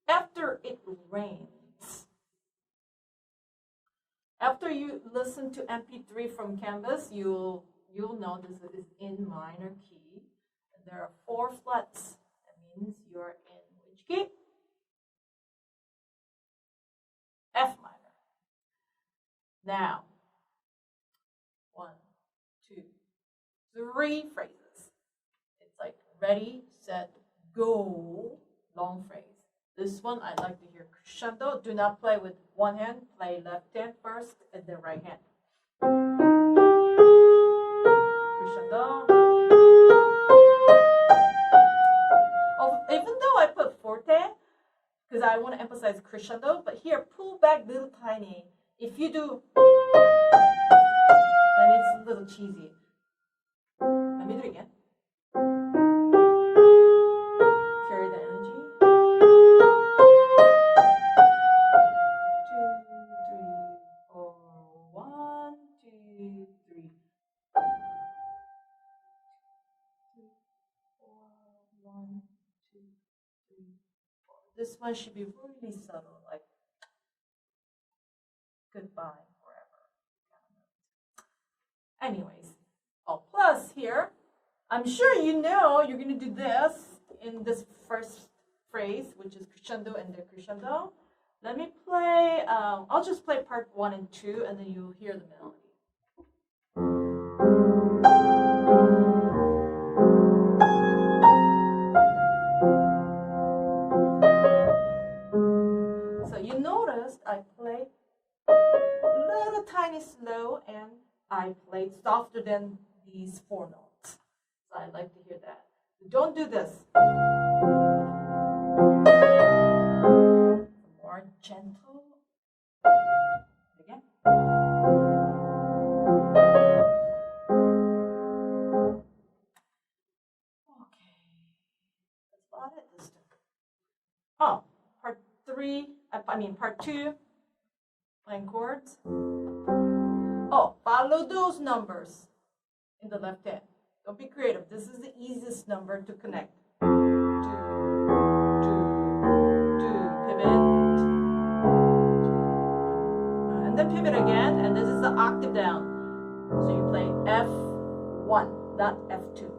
after it rains. After you listen to MP3 from Canvas, you'll know this is in minor key. And there are 4 flats. That means you're in which key? F minor. Now, 1, 2, 3 phrases. It's like ready, set, go, long phrase. This one I like to hear crescendo. Do not play with one hand. Play left hand first and then right hand. Crescendo. Oh, even though I put forte, because I want to emphasize crescendo, but here pull back little tiny. If you do, then it's a little cheesy. Let me do it again. Carry the energy. 2, 3, 4. 1, 2, 3. 1, 2, 3, 4. This one should be really subtle, like goodbye forever. Anyways, plus here, I'm sure you know you're going to do this in this first phrase, which is crescendo and decrescendo. Let me play, I'll just play part 1 and 2, and then you'll hear the melody. So you noticed I played a little tiny slow, and I played softer than these 4 notes. So I like to hear that. Don't do this. More gentle. Again. Okay. That's about it this time. Oh, part 2, playing chords. Oh, follow those numbers in the left hand. Don't be creative. This is the easiest number to connect. 2, 2, 2, pivot. And then pivot again, and this is the octave down. So you play F1, not F2.